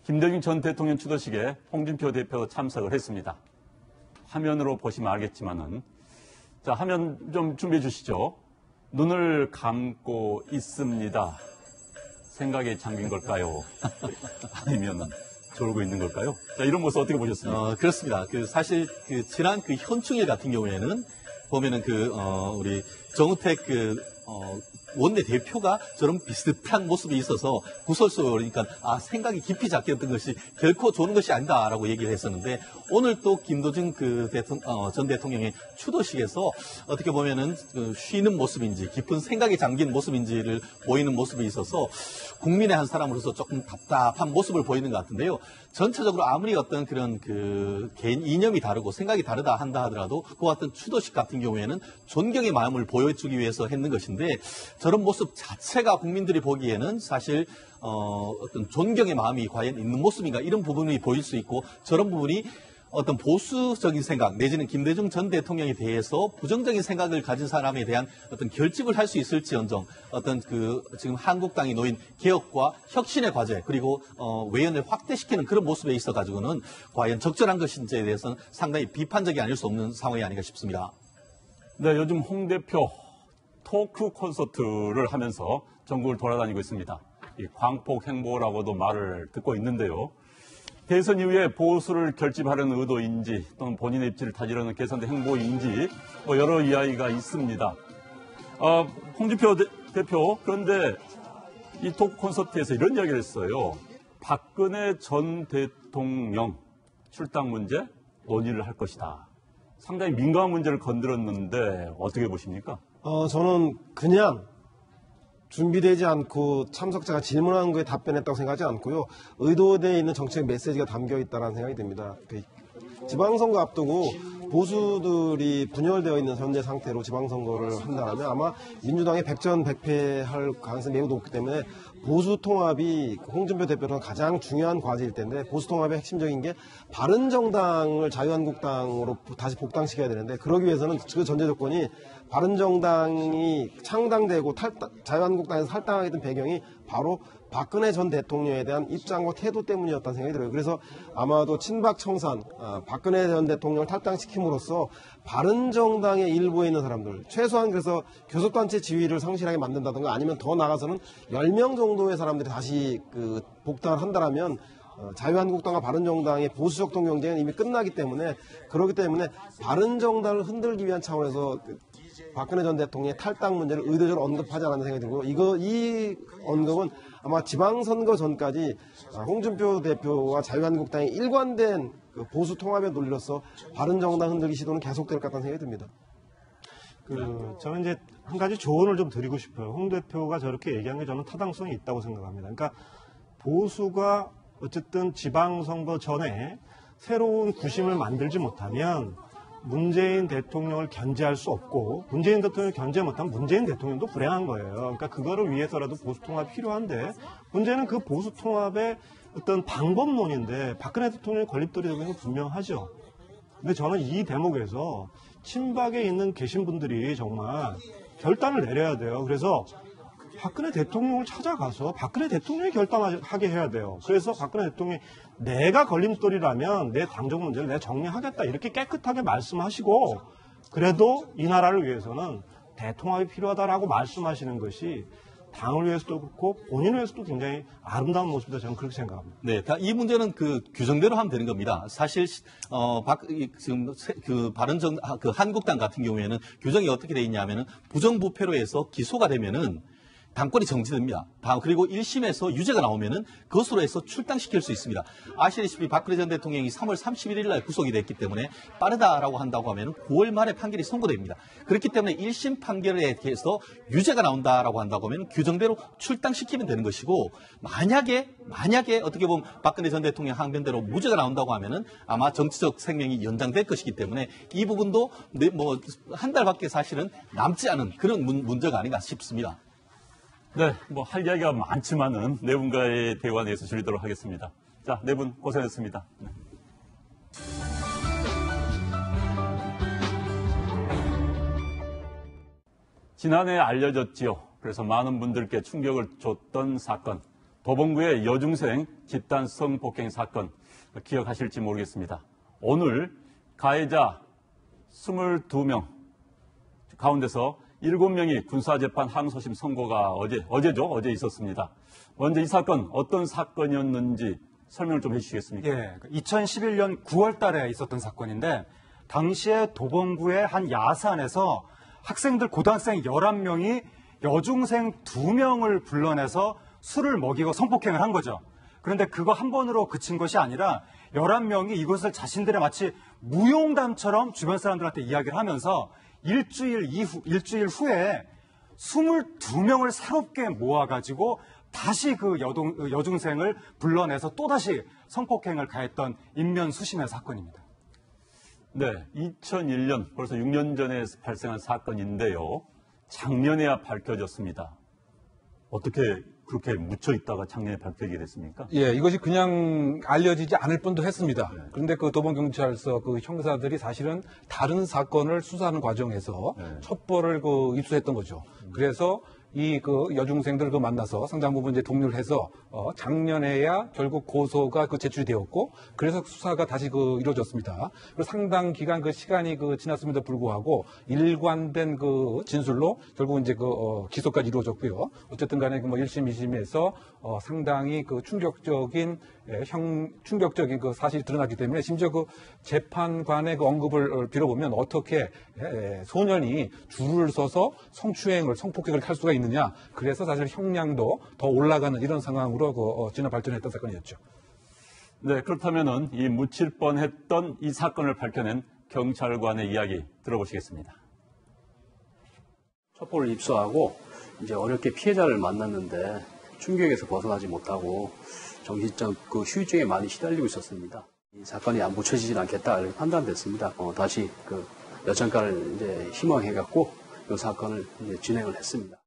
김대중 전 대통령 추도식에 홍준표 대표 참석을 했습니다. 화면으로 보시면 알겠지만은, 자, 화면 좀 준비해 주시죠. 눈을 감고 있습니다. 생각에 잠긴 걸까요? 아니면 졸고 있는 걸까요? 자, 이런 모습 어떻게 보셨습니까? 그렇습니다. 사실 지난 현충일 같은 경우에는 보면은 우리 정우택 원내대표가 저런 비슷한 모습이 있어서 구설수 그러니까 생각이 깊이 잡혔던 것이 결코 좋은 것이 아니다라고 얘기를 했었는데, 오늘 또 김대중 전 대통령의 추도식에서 어떻게 보면은 쉬는 모습인지 깊은 생각에 잠긴 모습인지를 보이는 모습이 있어서 국민의 한 사람으로서 조금 답답한 모습을 보이는 것 같은데요. 전체적으로 아무리 어떤 그런 개인 이념이 다르고 생각이 다르다 한다 하더라도 그와 같은 추도식 같은 경우에는 존경의 마음을 보여주기 위해서 했는 것인데, 저런 모습 자체가 국민들이 보기에는 사실 어떤 존경의 마음이 과연 있는 모습인가, 이런 부분이 보일 수 있고, 저런 부분이 어떤 보수적인 생각 내지는 김대중 전 대통령에 대해서 부정적인 생각을 가진 사람에 대한 어떤 결집을 할 수 있을지언정, 어떤 지금 한국당이 놓인 개혁과 혁신의 과제, 그리고 외연을 확대시키는 그런 모습에 있어 가지고는 과연 적절한 것인지에 대해서는 상당히 비판적이 아닐 수 없는 상황이 아닌가 싶습니다. 네, 요즘 홍 대표 토크 콘서트를 하면서 전국을 돌아다니고 있습니다. 이 광폭 행보라고도 말을 듣고 있는데요. 대선 이후에 보수를 결집하려는 의도인지, 또는 본인의 입지를 다지려는 개선된 행보인지 여러 이야기가 있습니다. 홍준표 대표, 그런데 이 토크 콘서트에서 이런 이야기를 했어요. 박근혜 전 대통령 출당 문제 논의를 할 것이다. 상당히 민감한 문제를 건드렸는데 어떻게 보십니까? 저는 그냥 준비되지 않고 참석자가 질문한 거에 답변했다고 생각하지 않고요. 의도되어 있는 정책 메시지가 담겨 있다는 생각이 듭니다. 지방선거 앞두고 보수들이 분열되어 있는 현재 상태로 지방선거를 한다면 아마 민주당이 백전백패할 가능성이 매우 높기 때문에 보수 통합이 홍준표 대표로는 가장 중요한 과제일 텐데, 보수 통합의 핵심적인 게 바른정당을 자유한국당으로 다시 복당시켜야 되는데, 그러기 위해서는 그 전제 조건이 바른정당이 창당되고 자유한국당에서 탈당하게 된 배경이 바로 박근혜 전 대통령에 대한 입장과 태도 때문이었다는 생각이 들어요. 그래서 아마도 친박 청산, 박근혜 전 대통령을 탈당시킴으로써 바른정당의 일부에 있는 사람들, 최소한 그래서 교섭단체 지위를 상실하게 만든다든가, 아니면 더 나아가서는 10명 정도의 사람들이 다시 복당을 한다라면 자유한국당과 바른정당의 보수적동 경쟁은 이미 끝나기 때문에, 그렇기 때문에 바른정당을 흔들기 위한 차원에서 박근혜 전 대통령의 탈당 문제를 의도적으로 언급하지 않았는 생각이 들고, 이 언급은 아마 지방선거 전까지 홍준표 대표와 자유한국당의 일관된 보수 통합의 논리로서 바른정당 흔들기 시도는 계속될 것 같다는 생각이 듭니다. 저는 이제 한 가지 조언을 좀 드리고 싶어요. 홍 대표가 저렇게 얘기한 게 저는 타당성이 있다고 생각합니다. 그러니까 보수가 어쨌든 지방선거 전에 새로운 구심을 만들지 못하면 문재인 대통령을 견제할 수 없고, 문재인 대통령을 견제 못하면 문재인 대통령도 불행한 거예요. 그러니까 그거를 위해서라도 보수 통합이 필요한데, 문제는 그 보수 통합의 어떤 방법론인데 박근혜 대통령의 건립돌이 되는 건 분명하죠. 근데 저는 이 대목에서 친박에 계신 분들이 정말 결단을 내려야 돼요. 그래서 박근혜 대통령을 찾아가서 박근혜 대통령이 결단하게 해야 돼요. 그래서 박근혜 대통령이 내가 걸림돌이라면 내 당정 문제를 내가 정리하겠다, 이렇게 깨끗하게 말씀하시고, 그래도 이 나라를 위해서는 대통합이 필요하다라고 말씀하시는 것이 당을 위해서도 그렇고 본인을 위해서도 굉장히 아름다운 모습이다, 저는 그렇게 생각합니다. 네, 이 문제는 규정대로 하면 되는 겁니다. 사실 지금 한국당 같은 경우에는 규정이 어떻게 돼 있냐면은 부정부패로 해서 기소가 되면은 당권이 정지됩니다. 그리고 1심에서 유죄가 나오면은 그것으로 해서 출당시킬 수 있습니다. 아시다시피 박근혜 전 대통령이 3월 31일 날 구속이 됐기 때문에 빠르다라고 한다고 하면은 9월 말에 판결이 선고됩니다. 그렇기 때문에 1심 판결에 대해서 유죄가 나온다라고 한다고 하면 규정대로 출당시키면 되는 것이고, 만약에 어떻게 보면 박근혜 전 대통령 항변대로 무죄가 나온다고 하면은 아마 정치적 생명이 연장될 것이기 때문에 이 부분도 한 달밖에 사실은 남지 않은 그런 문제가 아닌가 싶습니다. 네, 할 이야기가 많지만은 네 분과의 대화 내에서 줄이도록 하겠습니다. 자, 네 분 고생했습니다. 네. 지난해 알려졌지요. 그래서 많은 분들께 충격을 줬던 사건, 도봉구의 여중생 집단 성폭행 사건 기억하실지 모르겠습니다. 오늘 가해자 22명 가운데서 7명이 군사재판 항소심 선고가 어제 있었습니다. 먼저 이 사건 어떤 사건이었는지 설명을 좀 해주시겠습니까? 예, 2011년 9월 달에 있었던 사건인데 당시에 도봉구의 한 야산에서 학생들 고등학생 11명이 여중생 2명을 불러내서 술을 먹이고 성폭행을 한 거죠. 그런데 그거 한 번으로 그친 것이 아니라 11명이 이것을 자신들의 마치 무용담처럼 주변 사람들한테 이야기를 하면서 일주일 후에 22명을 새롭게 모아가지고 다시 그 여중생을 불러내서 또다시 성폭행을 가했던 인면수심의 사건입니다. 네, 2001년 벌써 6년 전에 발생한 사건인데요. 작년에야 밝혀졌습니다. 어떻게 그렇게 묻혀 있다가 작년에 밝혀지게 됐습니까? 예, 이것이 그냥 알려지지 않을 뻔도 했습니다. 그런데 그 도봉경찰서 그 형사들이 사실은 다른 사건을 수사하는 과정에서 첩보를 입수했던 거죠. 그래서 이 그 여중생들 만나서 상당 부분 이제 독려를 해서 작년에야 결국 고소가 제출이 되었고 그래서 수사가 다시 이루어졌습니다. 그리고 상당 기간 시간이 지났음에도 불구하고 일관된 진술로 결국 이제 기소까지 이루어졌고요. 어쨌든 간에 1심, 2심에서 상당히 충격적인 사실이 드러났기 때문에 심지어 재판관의 언급을 빌어보면 어떻게 소년이 줄을 서서 성폭행을 할 수가 있느냐. 그래서 사실 형량도 더 올라가는 이런 상황으로 진화 발전했던 사건이었죠. 네, 그렇다면은 이 묻힐 뻔했던 이 사건을 밝혀낸 경찰관의 이야기 들어보시겠습니다. 첩보를 입수하고 이제 어렵게 피해자를 만났는데 충격에서 벗어나지 못하고 정신적 후유증에 많이 시달리고 있었습니다. 이 사건이 안 묻혀지질 않겠다 이렇게 판단됐습니다. 다시 여천가를 이제 희망해갖고 이 사건을 이제 진행을 했습니다.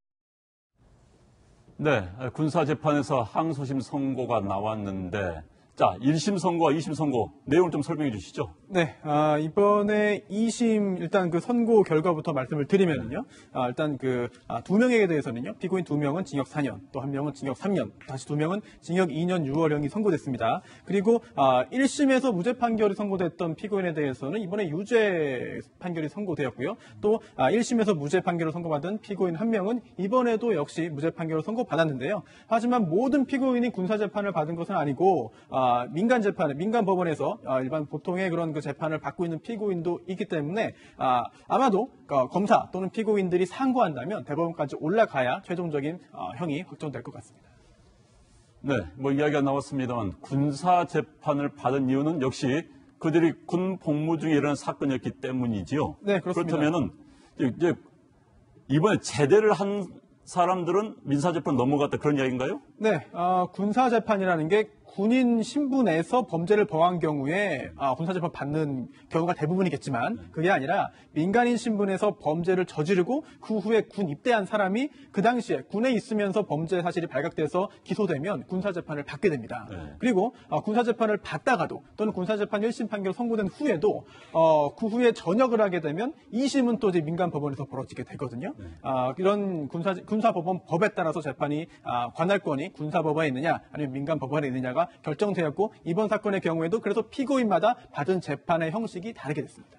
네, 군사재판에서 항소심 선고가 나왔는데, 자, 1심 선고와 2심 선고 내용을 좀 설명해 주시죠. 네, 이번에 2심 일단 선고 결과부터 말씀을 드리면요. 일단 두 명에게 대해서는요. 피고인 2명은 징역 4년, 또 1명은 징역 3년, 다시 2명은 징역 2년 6월형이 선고됐습니다. 그리고 1심에서 무죄 판결이 선고됐던 피고인에 대해서는 이번에 유죄 판결이 선고되었고요. 또 1심에서 무죄 판결을 선고받은 피고인 1명은 이번에도 역시 무죄 판결을 선고받았는데요. 하지만 모든 피고인이 군사재판을 받은 것은 아니고 민간 법원에서 일반 보통의 그런 재판을 받고 있는 피고인도 있기 때문에 아마도 검사 또는 피고인들이 상고한다면 대법원까지 올라가야 최종적인 형이 확정될 것 같습니다. 네, 이야기가 나왔습니다만 군사 재판을 받은 이유는 역시 그들이 군 복무 중에 일어난 사건이었기 때문이지요. 네, 그렇습니다. 그렇다면은 이제 이번에 제대를 한 사람들은 민사 재판 넘어갔다 그런 이야기인가요? 네, 군사 재판이라는 게 군인 신분에서 범죄를 범한 경우에 군사재판 받는 경우가 대부분이겠지만 그게 아니라 민간인 신분에서 범죄를 저지르고 그 후에 군 입대한 사람이 그 당시에 군에 있으면서 범죄 사실이 발각돼서 기소되면 군사재판을 받게 됩니다. 네. 그리고 군사재판을 받다가도 또는 군사재판 1심 판결 선고된 후에도 그 후에 전역을 하게 되면 2심은 또 이제 민간 법원에서 벌어지게 되거든요. 네. 이런 군사법원 법에 따라서 재판이 관할권이 군사법원에 있느냐 아니면 민간 법원에 있느냐가 결정되었고 이번 사건의 경우에도 그래서 피고인마다 받은 재판의 형식이 다르게 됐습니다.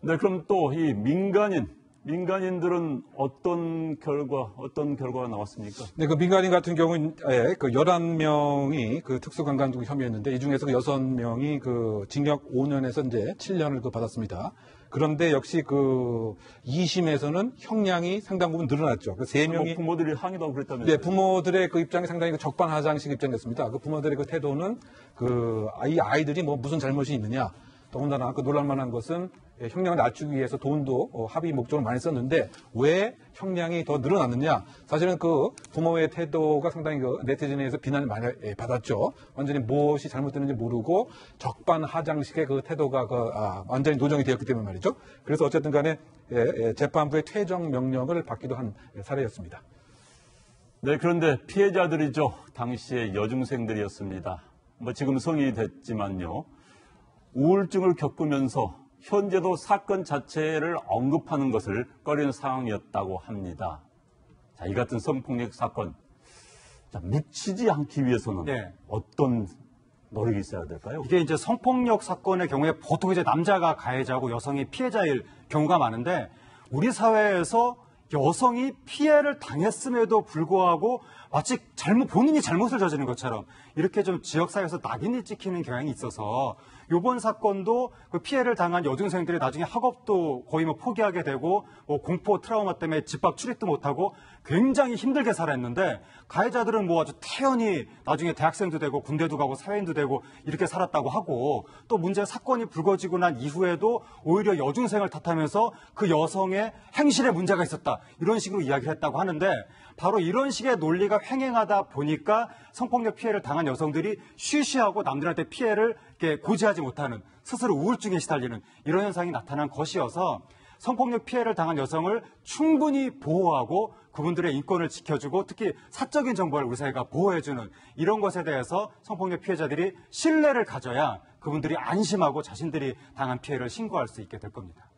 네, 그럼 또 이 민간인들은 어떤 결과가 나왔습니까? 네, 민간인 같은 경우는 11명이 특수강간동 혐의였는데 이 중에서 6명이 징역 5년에서 이제 7년을 받았습니다. 그런데 역시 2심에서는 형량이 상당 부분 늘어났죠. 3명이 부모들이 항의도 하고 그랬다면서요? 네, 부모들의 입장이 상당히 적반하장식 입장이었습니다. 부모들의 태도는 이 아이들이 무슨 잘못이 있느냐. 더군다나 놀랄만한 것은 형량을 낮추기 위해서 돈도 합의 목적으로 많이 썼는데 왜 형량이 더 늘어났느냐. 사실은 부모의 태도가 상당히 네티즌에서 비난을 많이 받았죠. 완전히 무엇이 잘못됐는지 모르고 적반하장식의 태도가 완전히 노정이 되었기 때문에 말이죠. 그래서 어쨌든 간에 재판부의 퇴정 명령을 받기도 한 사례였습니다. 네, 그런데 피해자들이죠. 당시의 여중생들이었습니다. 지금 성인이 됐지만요. 우울증을 겪으면서 현재도 사건 자체를 언급하는 것을 꺼리는 상황이었다고 합니다. 자, 이 같은 성폭력 사건. 자, 묻히지 않기 위해서는 네. 어떤 노력이 있어야 될까요? 이게 이제 성폭력 사건의 경우에 보통 이제 남자가 가해자고 여성이 피해자일 경우가 많은데 우리 사회에서 여성이 피해를 당했음에도 불구하고 마치 본인이 잘못을 저지른 것처럼 이렇게 좀 지역사회에서 낙인이 찍히는 경향이 있어서 이번 사건도 그 피해를 당한 여중생들이 나중에 학업도 거의 뭐 포기하게 되고 뭐 공포 트라우마 때문에 집 밖 출입도 못하고 굉장히 힘들게 살았는데 가해자들은 뭐 아주 태연히 나중에 대학생도 되고 군대도 가고 사회인도 되고 이렇게 살았다고 하고 또 문제 사건이 불거지고 난 이후에도 오히려 여중생을 탓하면서 그 여성의 행실에 문제가 있었다 이런 식으로 이야기를 했다고 하는데 바로 이런 식의 논리가 횡행하다 보니까 성폭력 피해를 당한 여성들이 쉬쉬하고 남들한테 피해를 이렇게 고지하지 못하는 스스로 우울증에 시달리는 이런 현상이 나타난 것이어서 성폭력 피해를 당한 여성을 충분히 보호하고 그분들의 인권을 지켜주고 특히 사적인 정보를 우리 사회가 보호해주는 이런 것에 대해서 성폭력 피해자들이 신뢰를 가져야 그분들이 안심하고 자신들이 당한 피해를 신고할 수 있게 될 겁니다.